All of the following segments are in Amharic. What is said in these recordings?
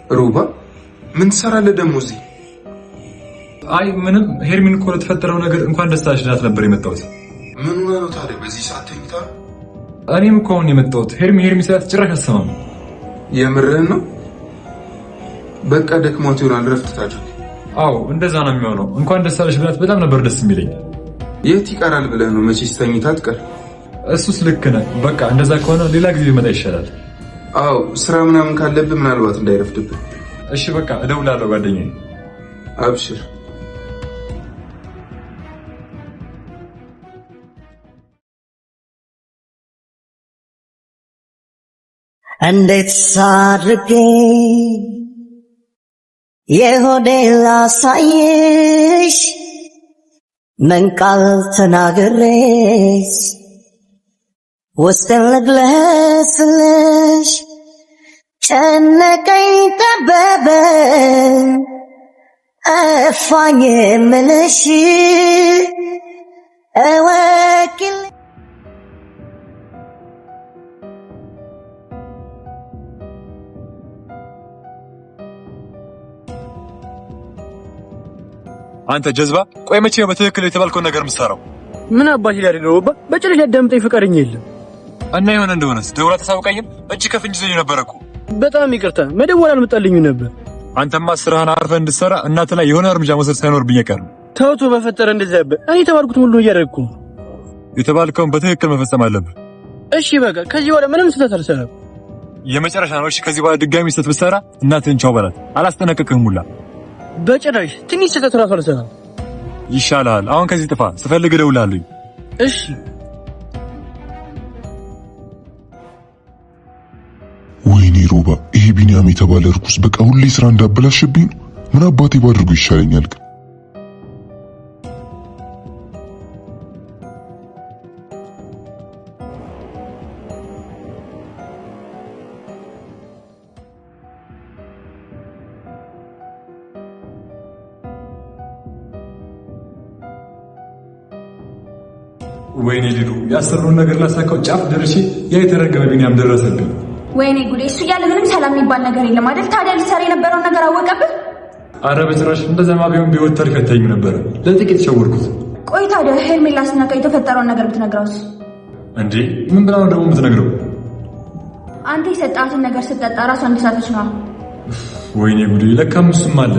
ሮባ ምን ትሰራለህ ደግሞ እዚህ? አይ ምንም ሄርሚን እኮ ለተፈጠረው ነገር እንኳን ደስታሽ ዳት ነበር የመጣሁት። ምን ሆነ ነው ታዲያ በዚህ ሰዓት ተኝታ? እኔም እኮ አሁን የመጣሁት ሄርሚ ሰዓት ጭራሽ አሰማም። የምርህን ነው? በቃ ደክሞት ይሆናል ረፍት ታድርግ። አዎ እንደዛ ነው የሚሆነው። እንኳን ደስ አለሽ ብላት በጣም ነበር ደስ የሚለኝ። የት ይቀራል ብለህ ነው? መቼስ ተኝታ አትቀር። እሱስ ልክ ነህ። በቃ እንደዛ ከሆነ ሌላ ጊዜ ቢመጣ ይሻላል። አዎ ስራ ምናምን ካለብህ ምናልባት እንዳይረፍድብህ። እሺ በቃ እደውላለሁ ጓደኛዬ። አብሽር። እንዴት ሳድርጌ የሆዴን ላሳይሽ ምን ቃል ተናግሬስ ውስጤን ልግለጽልሽ ጨነቀኝ ጠበበኝ እፋኝ የምልሽ እወቂልኝ። አንተ ጀዝባ ቆይ መቼ ነው በትክክል የተባልከው ነገር የምትሰራው? ምን አባሽ ያደረገው በጭራሽ ያዳምጠኝ ፍቃደኛ የለም። እና የሆነ እንደሆነስ ደውላ ተሳውቀኝም እጅ ከፍንጅ ዘኝ ነበረኩ። በጣም ይቅርታ መደወል አልመጣልኝም ነበር። አንተማ ስራህን አርፈህ እንድትሰራ እናት ላይ የሆነ እርምጃ መውሰድ ሳይኖርብኝ አይቀርም። ተውቶ በፈጠረ እንደዚህ ነበር። እኔ የተባልኩት ሁሉ እያደረግኩ ነው። የተባልከውን በትክክል መፈጸም አለብህ። እሺ በቃ ከዚህ በኋላ ምንም ስህተት አልሰራም። የመጨረሻ ነው። እሺ ከዚህ በኋላ ድጋሚ ስህተት ብትሰራ እናትህን ቻው በላት። አላስጠነቅቅህም ሁላ። በጭራሽ ትንሽ ስህተት ራሱ አልሰራም። ይሻላል። አሁን ከዚህ ጥፋ። ስፈልግ እደውላለሁ። እሺ ወይኔ ሮባ፣ ይሄ ቢኒያም የተባለ እርኩስ በቃ ሁሌ ስራ እንዳበላሽብኝ ነው። ምን አባቴ ባድርጎ ይሻለኛል ግን? ወይኔ ሊዱ ያሰሩን ነገር ላሳካው ጫፍ ደርሼ ያ የተረገመ ቢኒያም ደረሰብኝ። ወይኔ ጉዴ! እሱ እያለ ምንም ሰላም የሚባል ነገር የለም አይደል? ታዲያ ሊሰራ የነበረውን ነገር አወቀብን? አረ በጭራሽ እንደዛማ ቢሆን ቢወጥ ታሪክ አይታይም ነበር። ለጥቂት ሸወርኩት። ቆይ ታዲያ ሄርሜላ ስነካ የተፈጠረውን ነገር ብትነግረውስ? እንዴ ምን ብላ ነው ደግሞ የምትነግረው? አንተ የሰጣትን ነገር ስትጠጣ ራሷ እንዲሳተች ነው። ወይኔ ጉዴ! ለካም እሱም አለ።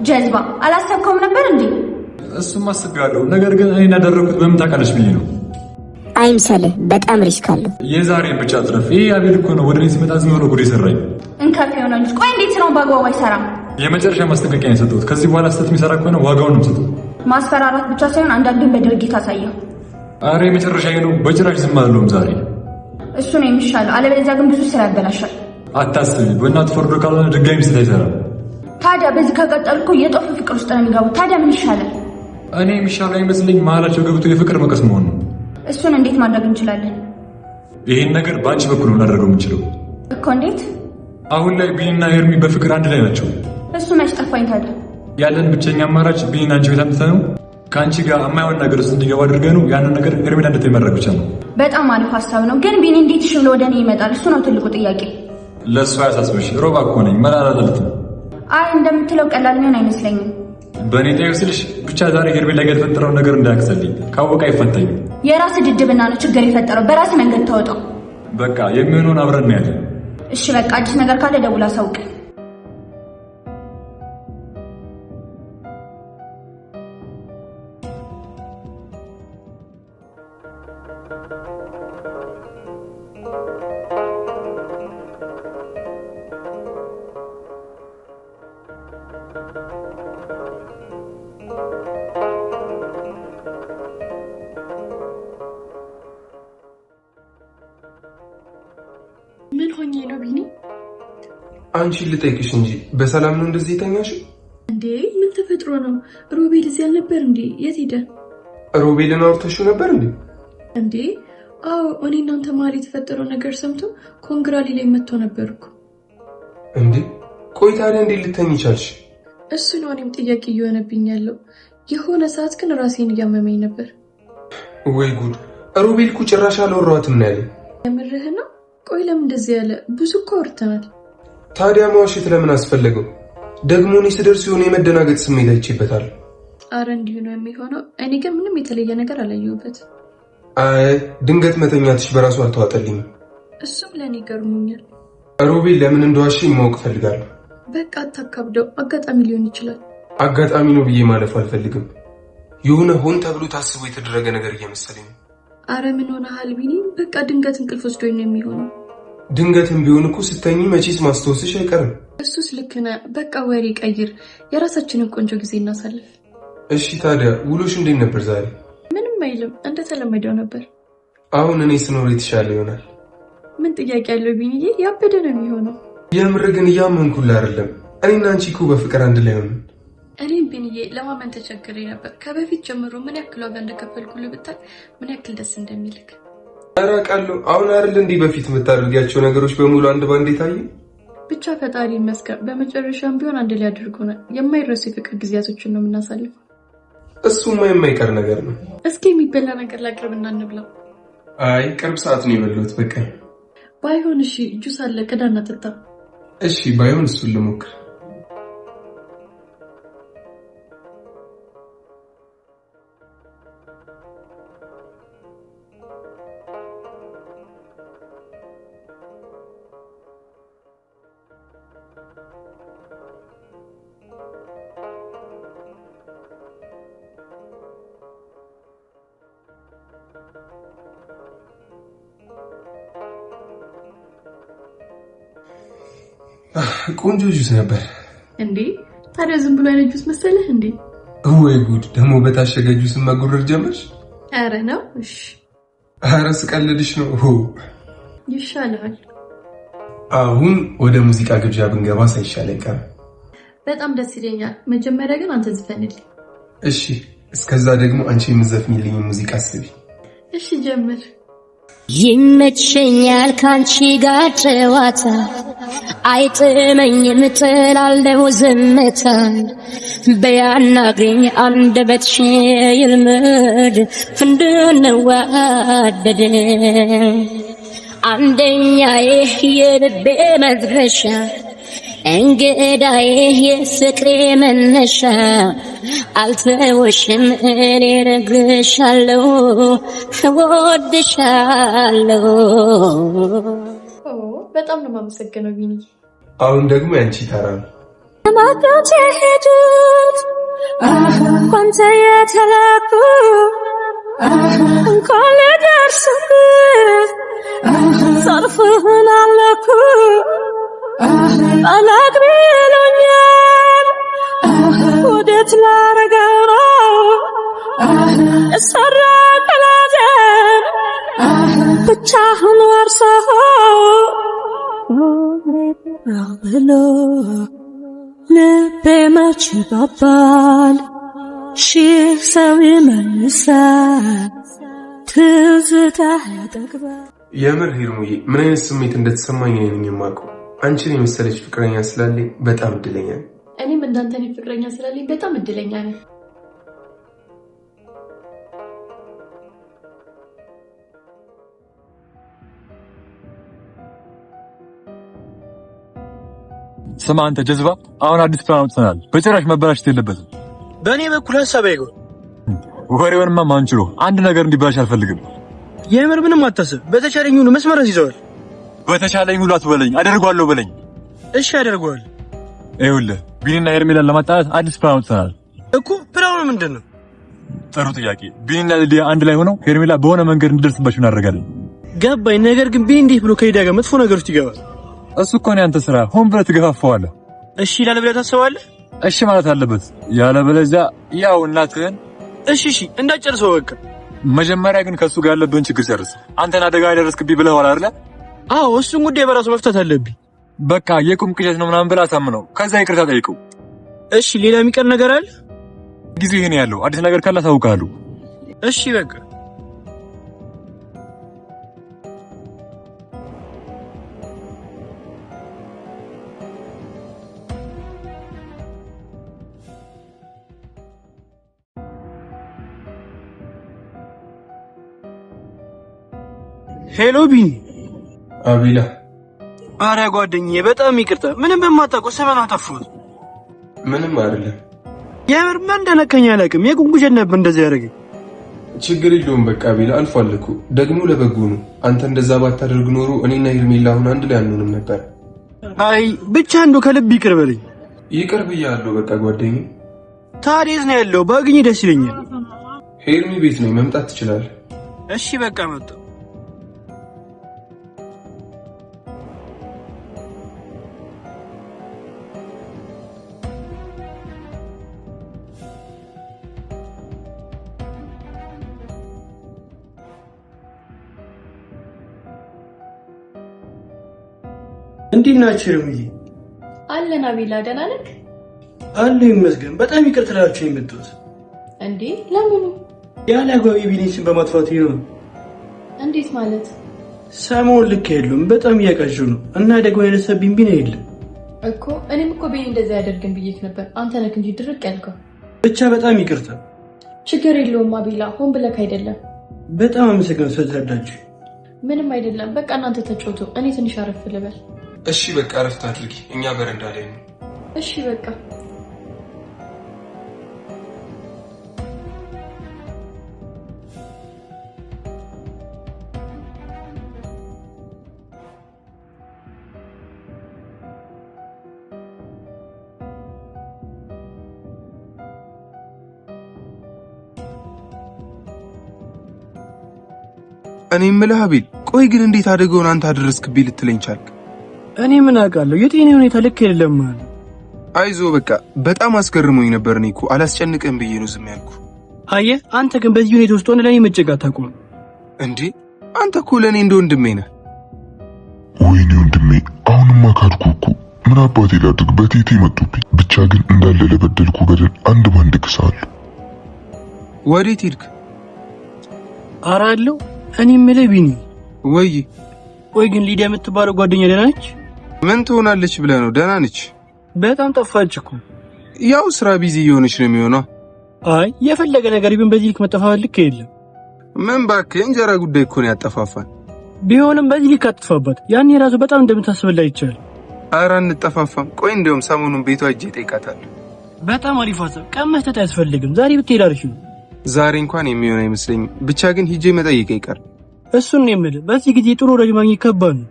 ጀዝባ አላሰብከውም ነበር እንዴ? እሱም አስቤያለሁ። ነገር ግን እኔ እንዳደረኩት በምን ታውቃለች ብዬ ነው። አይምሰልህ፣ በጣም ሪስክ አለው። የዛሬን ብቻ አትረፍ። ይሄ አቤል እኮ ነው ወደ እኔ ሲመጣ ዝም ብሎ ጉድ የሰራኝ። እንከፍ የሆነ ልጅ። ቆይ እንዴት ስራውን በአግባቡ አይሰራም? የመጨረሻ ማስጠንቀቂያ ነው የሰጠሁት። ከዚህ በኋላ ስህተት የሚሰራ ከሆነ ዋጋውን ነው የምሰጠው። ማስፈራራት ብቻ ሳይሆን አንዳንዱን በድርጊት አሳየው። አረ የመጨረሻዬ ነው። በጭራሽ ዝም አልለውም ዛሬ። እሱ ነው የሚሻለው። አለበለዚያ ግን ብዙ ስራ ያበላሻል። አታስቢ። በእናትህ ፈርዶ ካልሆነ ድጋሚ ስህተት አይሰራም። ታዲያ በዚህ ከቀጠልኩ የጦፈ ፍቅር ውስጥ ነው የሚገቡት። ታዲያ ምን ይሻላል? እኔ የሚሻለው አይመስለኝ መሀላቸው ገብቶ የፍቅር መቀስ መሆን ነው። እሱን እንዴት ማድረግ እንችላለን? ይሄን ነገር በአንቺ በኩል ነው እናደርገው የምንችለው እኮ። እንዴት? አሁን ላይ ቢኒና ሄርሚ በፍቅር አንድ ላይ ናቸው። እሱ መች ጠፋኝ ታዲያ? ያለን ብቸኛ አማራጭ ቢኒና አንቺ ቤት አምጥተነው ከአንቺ ጋር የማይሆን ነገር ውስጥ እንዲገባ አድርገነው ያንን ነገር ሄርሜላ እንድትይ ማድረግ ብቻ ነው። በጣም አሪፍ ሀሳብ ነው። ግን ቢኒ እንዴት እሺ ብሎ ወደ እኔ ይመጣል? እሱ ነው ትልቁ ጥያቄ። ለእሱ አያሳስበሽ። ሮባ እኮ ነኝ። መላላልትም አይ እንደምትለው ቀላል የሚሆን አይመስለኝም። በእኔ ጠየቅ ስልሽ ብቻ ዛሬ ሄርሜላ ጋር የተፈጠረውን ነገር እንዳያክሰልኝ። ካወቀ አይፈታኝም። የራስ ድድብና ነው ችግር የፈጠረው። በራስ መንገድ ተወጣው። በቃ የሚሆነውን አብረን ነው ያለን። እሺ በቃ አዲስ ነገር ካለ ደውላ አሳውቅ። ምን ሆኜ ነው ቢኒ? አንቺን ልጠይቅሽ እንጂ በሰላም ነው እንደዚህ የተኛሽ? እንዴ ምን ተፈጥሮ ነው? ሮቤል እዚህ አልነበር እንዴ? የት ሄደ? ሮቤልን አውርተሽው ነበር እንዴ? እንዴ አዎ፣ እኔ እናንተ መሀል የተፈጠረው ነገር ሰምቶ ኮንግራሊ ላይ መጥቶ ነበርኩ። እንዴ ቆይ ታዲያ እንዴ ልተኝ ይቻልሽ? እሱ ነው እኔም ጥያቄ እየሆነብኝ ያለው። የሆነ ሰዓት ግን ራሴን እያመመኝ ነበር። ወይ ጉድ! ሮቤል እኮ ጭራሽ አላወራኋትም ነው ያለኝ። የምርህ ነው? ቆይ ለምን እንደዚህ ያለ? ብዙ እኮ አውርተናል። ታዲያ መዋሸት ለምን አስፈለገው? ደግሞ እኔ ስደርስ የሆነ የመደናገጥ ስሜት አይቼበታል። አረ እንዲሁ ነው የሚሆነው። እኔ ግን ምንም የተለየ ነገር አላየሁበት። አይ ድንገት መተኛትሽ በራሱ አልተዋጠልኝም። እሱም ለእኔ ገርሞኛል። ሮቤል ለምን እንደዋሸኝ ማወቅ ፈልጋለሁ። በቃ አታካብደው፣ አጋጣሚ ሊሆን ይችላል። አጋጣሚ ነው ብዬ ማለፍ አልፈልግም። የሆነ ሆን ተብሎ ታስቦ የተደረገ ነገር እየመሰለኝ። አረ ምን ሆነሃል ቢኒ? በቃ ድንገት እንቅልፍ ወስዶኝ ነው የሚሆነው። ድንገትም ቢሆን እኮ ስተኝ መቼስ ማስታወስሽ አይቀርም። እሱስ ልክ ነህ። በቃ ወሬ ቀይር፣ የራሳችንን ቆንጆ ጊዜ እናሳልፍ። እሺ ታዲያ ውሎሽ እንዴት ነበር ዛሬ? ምንም አይልም፣ እንደተለመደው ነበር። አሁን እኔ ስኖር የተሻለ ይሆናል። ምን ጥያቄ ያለው ቢኒዬ? ያበደ ነው የሚሆነው። የምር ግን እያመንኩልህ አይደለም። እኔና አንቺ እኮ በፍቅር አንድ ላይ ሆነን። እኔም ቢኒዬ ለማመን ተቸግሬ ነበር። ከበፊት ጀምሮ ምን ያክል ዋጋ እንደከፈልኩልህ ብታይ ምን ያክል ደስ እንደሚልክ። ኧረ አውቃለሁ። አሁን አይደል እንዲህ በፊት የምታደርጊያቸው ነገሮች በሙሉ አንድ ባንዴ ታዩ። ብቻ ፈጣሪ ይመስገን በመጨረሻም ቢሆን አንድ ላይ አድርጎናል። የማይረሱ የፍቅር ጊዜያቶችን ነው የምናሳልፈው። እሱማ የማይቀር ነገር ነው። እስኪ የሚበላ ነገር ላቅርብና እንብላው። አይ ቅርብ ሰዓት ነው የበላሁት። በቃ ባይሆን እሺ ጁስ አለ ቅዳና ጠጣ። እሺ ባይሆን እሱን ልሞክር። ቆንጆ ጁስ ነበር እንዴ። ታዲያ ዝም ብሎ አይነት ጁስ መሰለህ እንዴ? ወይ ጉድ! ደግሞ በታሸገ ጁስ ማጉረር ጀመርሽ? አረ ነው። እሺ አረ ስቀልድሽ ነው። ይሻላል። አሁን ወደ ሙዚቃ ግብዣ ብንገባ ሳይሻል አይቀርም። በጣም ደስ ይለኛል። መጀመሪያ ግን አንተ ዝፈንልኝ። እሺ እስከዛ ደግሞ አንቺ የምትዘፍኝልኝ ሙዚቃ አስቢ። እሺ ጀምር። ይመቸኛል ካንቺ ጋር ጨዋታ አይጥመኝም እጥላለሁ ዝምታ በያናግረኝ አንደበትሽ ይልመድ እንድንዋደድ አንደኛዬ የልቤ መድረሻ እንግዳዬ የፍቅሬ መነሻ አልተወሽም እኔ እነግርሻለሁ እወድሻለሁ። በጣም ነው የማመሰግነው ቢኒ። አሁን ደግሞ ያንቺ ተራ ነው። ማጣት የሄዱት እንኳን የተላኩ እንኳን ልደርስበት ሰርፍህን አለኩ አላግቢ ይሉኛል ወዴት ላረገው ነው እሰራ ቀላጀን ብቻህን ወርሰህ ብሎ ልቤ መች ባባል ሺህ ሰው ይመልሳል ትዝታ ያጠግባል። የምር ሂርሙዬ ምን አይነት ስሜት እንደተሰማኝ ነው የማውቀው። አንቺን የመሰለች ፍቅረኛ ስላለኝ በጣም እድለኛ ነኝ። እኔም እንዳንተ አይነት ፍቅረኛ ስላለኝ በጣም እድለኛ ነኝ። ስማ አንተ ጀዝባ፣ አሁን አዲስ ፕላን አውጥተናል። በጭራሽ መበላሸት የለበትም። በእኔ በኩል ሀሳብ አይጎል። ወሬውንማ ማንችሎ አንድ ነገር እንዲበላሽ አልፈልግም። የምር ምንም አታስብ። በተቻለኝ ሁሉ መስመር ይዘዋል። በተቻለኝ ሁሉ አትበለኝ፣ አደርጓለሁ በለኝ። እሺ አደርገዋል። ይኸውልህ ቢኒና ሄርሜላን ለማጣላት አዲስ ፕላን አውጥተናል እኮ። ፕላኑ ምንድን ነው? ጥሩ ጥያቄ። ቢኒና ሊዲያ አንድ ላይ ሆነው ሄርሜላ በሆነ መንገድ እንድደርስባቸው እናደርጋለን። ገባኝ። ነገር ግን ቢኒ እንዴት ብሎ ከሊዲያ ጋር መጥፎ ነገር ውስጥ ይገባል? እሱ እኮ ነው ያንተ ስራ። ሆን ብለህ ትገፋፋዋለህ። እሺ ይላል ብለህ ታስባለህ? እሺ ማለት አለበት። ያለበለዚያ ያው እናትህን እሺ እንዳጨርሰው በቃ። መጀመሪያ ግን ከሱ ጋር ያለብህን ችግር ጨርስ። አንተን አደጋ ያደረስክብኝ ብለኸዋል አይደለ? አዎ እሱን ጉዳይ በራሱ መፍታት አለብኝ። በቃ የቁም ቅዠት ነው ምናምን ብለህ አሳምነው። ከዛ ይቅርታ ጠይቀው። እሺ ሌላ የሚቀር ነገር አለ? ጊዜው ይሄን ያለው አዲስ ነገር ካለ አሳውቅሃለሁ። እሺ በቃ ሄሎ ቢኒ። አቤላ አረ ጓደኛዬ በጣም ይቅርታ። ምንም በማታውቀው ሰበና አጠፋሁት። ምንም አይደለም። የምር ምን እንደነካኝ አላውቅም። የጉንጉሸት ነበር እንደዚህ ያደረገኝ። ችግር የለውም በቃ ቢላ አልፏል እኮ ደግሞ ለበጎ ነው። አንተ እንደዛ ባታደርግ ኖሮ እኔና ሄርሜላ አሁን አንድ ላይ አንሆንም ነበር። አይ ብቻ እንደው ከልብ ይቅር በለኝ። ይቅር ብያለሁ በቃ ጓደኛዬ። ታዲያ የት ነው ያለው? ባገኝ ደስ ይለኛል። ሄርሚ ቤት ነኝ፣ መምጣት ትችላለህ። እሺ በቃ መጣሁ። እንዴት ናችሁ ሄርሚዬ? አለን አቤላ፣ ደህና ነህ? አለሁ ይመስገን። በጣም ይቅር ትላችሁ የመጣሁት እንዴ? ለምኑ? ያለ አግባብ ቢኒችን በማጥፋት ይሆን? እንዴት ማለት? ሰሞኑን ልክ የለውም፣ በጣም እያቃዡ ነው እና ደግሞ ያነሳብኝ ቢና የለም እኮ። እኔም እኮ ቢኒ እንደዛ ያደርግን ብዬሽ ነበር። አንተ ነህ እንጂ ድርቅ ያልከው። ብቻ በጣም ይቅርታ። ችግር የለውም አቤላ፣ ሆን ብለክ አይደለም። በጣም አመሰግናለሁ ስለተረዳችሁ። ምንም አይደለም። በቃ እናንተ ተጫወቱ፣ እኔ ትንሽ አረፍ ልበል። እሺ በቃ አረፍት አድርጊ፣ እኛ በረንዳ ላይ ነው። እሺ በቃ እኔ የምልህ አቤል፣ ቆይ ግን እንዴት አደገውን አንተ አደረስክብኝ ልትለኝ ቻልክ? እኔ ምን አውቃለሁ፣ የጤና ሁኔታ ልክ አይደለም ማለት። አይዞ በቃ በጣም አስገርሞኝ ነበር። እኔ እኮ አላስጨንቅህም ብዬ ነው ዝም ያልኩ። አየህ አንተ ግን በዚህ ሁኔታ ውስጥ ሆነ ለኔ መጨቃት ታቆም እንዴ? አንተ እኮ ለኔ እንደ ወንድሜ ነህ። ወይኔ ወንድሜ፣ አሁንማ ካድኩ እኮ። ምን አባቴ ላድርግ? በቴቴ መጡብኝ። ብቻ ግን እንዳለ ለበደልኩ በደል አንድ ባንድ ክሳለሁ። ወዴት ሄድክ? አራለው እኔ የምልህ ቢኒ፣ ወይ ግን ሊዲያ የምትባለው ጓደኛ ደህና ነች? ምን ትሆናለች ብለህ ነው? ደህና ነች። በጣም ጠፋች እኮ። ያው ስራ ቢዚ እየሆነች ነው የሚሆነው። አይ የፈለገ ነገር ቢሆን በዚህ ልክ መጠፋፋት ልክ የለም። ምን እባክህ፣ እንጀራ ጉዳይ እኮ ነው ያጠፋፋን። ቢሆንም በዚህ ልክ አትጥፋባት። ያኔ ራሱ በጣም እንደምታስበላ ይቻላል። ኧረ አንጠፋፋም። ቆይ እንደውም ሰሞኑን ቤቷ ሂጅ እጠይቃታለሁ። በጣም አሪፍ ሀሳብ። ቀን መስጠት አያስፈልግም። ዛሬ ብትሄድ አሪፍ ነው። ዛሬ እንኳን የሚሆን አይመስለኝም። ብቻ ግን ሂጄ መጠየቅ ይቀር። እሱን ነው የምልህ። በዚህ ጊዜ ጥሩ ወዳጅ ማግኘት ከባድ ነው።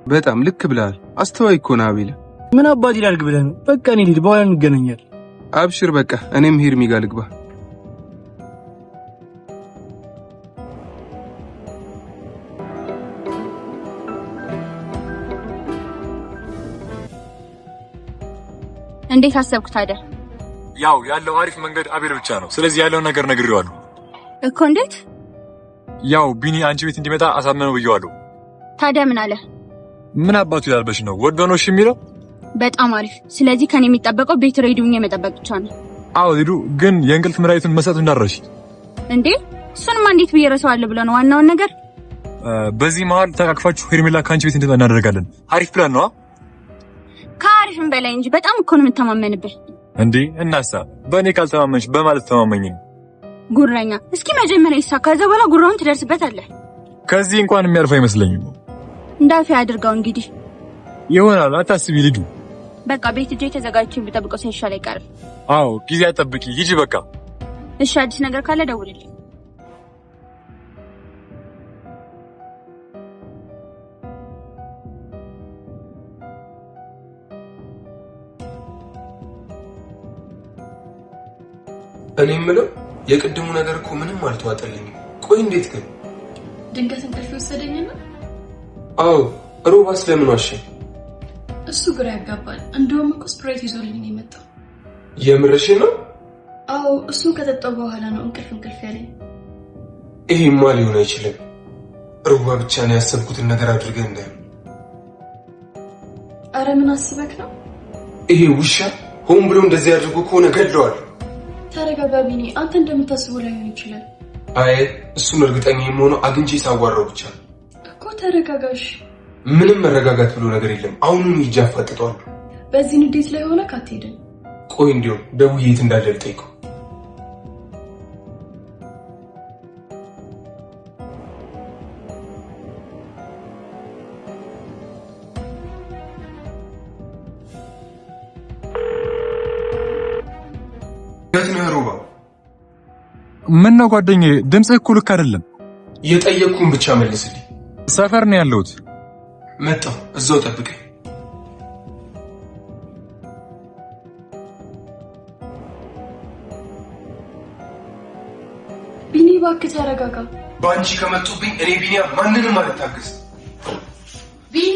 በጣም ልክ ብለሃል። አስተዋይ እኮ ነህ አቤላ። ምን አባቴ ላድርግ ብለህ ነው? በቃ እኔ ልሂድ፣ በኋላ እንገናኛለን። አብሽር በቃ እኔም ሄርሚ ጋር ልግባ። እንዴት አሰብኩ ታዲያ? ያው ያለው አሪፍ መንገድ አቤል ብቻ ነው። ስለዚህ ያለውን ነገር ነግሬዋለሁ እኮ። እንዴት? ያው ቢኒ አንቺ ቤት እንዲመጣ አሳመነው ብየዋለሁ። ታዲያ ምን አለ? ምን አባቱ ያልበሽ ነው? ወዶ ነው እሺ የሚለው። በጣም አሪፍ። ስለዚህ ከኔ የሚጠበቀው ቤት ሬዲዮኝ መጠበቅ ብቻ ነው። አዎ ሂዱ፣ ግን የእንቅልፍ መድኃኒቱን መስጠት እንዳትረሺ። እንዴ እሱንማ እንዴት ብዬ እረሳዋለሁ ብለህ ነው? ዋናውን ነገር በዚህ መሀል ተቃቅፋችሁ ሄርሜላ ከአንቺ ቤት እንድትመጣ እናደርጋለን። አሪፍ ፕላን ነው። ከአሪፍም በላይ እንጂ በጣም እኮ ነው የምተማመንብህ። እንዴ እናሳ በእኔ ካልተማመንሽ በማለት ተማመኝ ነው? ጉረኛ። እስኪ መጀመሪያ ይሳካ፣ ከዛ በኋላ ጉራውን ትደርስበታለህ። ከዚህ እንኳን የሚያልፍ አይመስለኝም። እንዳፊ አድርገው እንግዲህ ይሆናል። አታስቢ ልጁ። በቃ ቤት እጄ ተዘጋጅቼ ብጠብቀው ሳይሻል አይቀርም። አዎ ጊዜ አጠብቂ፣ ሂጂ በቃ። እሺ አዲስ ነገር ካለ ደውልልኝ። እኔ የምለው የቅድሙ ነገር እኮ ምንም አልተዋጠልኝም። ቆይ እንዴት ግን? ድንገት እንቅልፍ ወሰደኝና። አዎ ሮባስ ለምን ዋሸ? እሱ ግራ ያጋባል። እንደውም እኮ ስፕራይት ይዞልኝ ነው የመጣው። የምርሽ ነው? አዎ እሱን ከጠጣው በኋላ ነው እንቅልፍ ያለኝ። ይሄማ ሊሆን አይችልም። ሮባ ብቻ ነው ያሰብኩትን ነገር አድርገህ እንዳይሆን። አረ ምን አስበክ ነው? ይሄ ውሻ ሆን ብሎ እንደዚህ አድርጎ ከሆነ ገድለዋለሁ። ተረጋጋ ቢኒ፣ አንተ እንደምታስበው ላይሆን ይችላል። አይ እሱን እርግጠኛ የምሆነው አግኝቼ ሳዋራው ብቻ ነው እኮ። ተረጋጋሽ። ምንም መረጋጋት ብሎ ነገር የለም። አሁኑኑ ሂጅ አፋጥጠዋለሁ። በዚህ ንዴት ላይ ሆነ ካትሄድን። ቆይ እንዲያውም ደውዬ የት እንዳለ ልጠይቀው። ምን ነው ጓደኛዬ ድምጽህ እኮ ልክ አይደለም። የጠየቅኩህን ብቻ መልስልኝ። ሰፈር ነው ያለሁት። መጣሁ፣ እዛው ጠብቀኝ። ቢኒ እባክህ ተረጋጋ። በአንቺ ከመጡብኝ እኔ ቢኒያ ማንንም አልታገስ። ቢኒ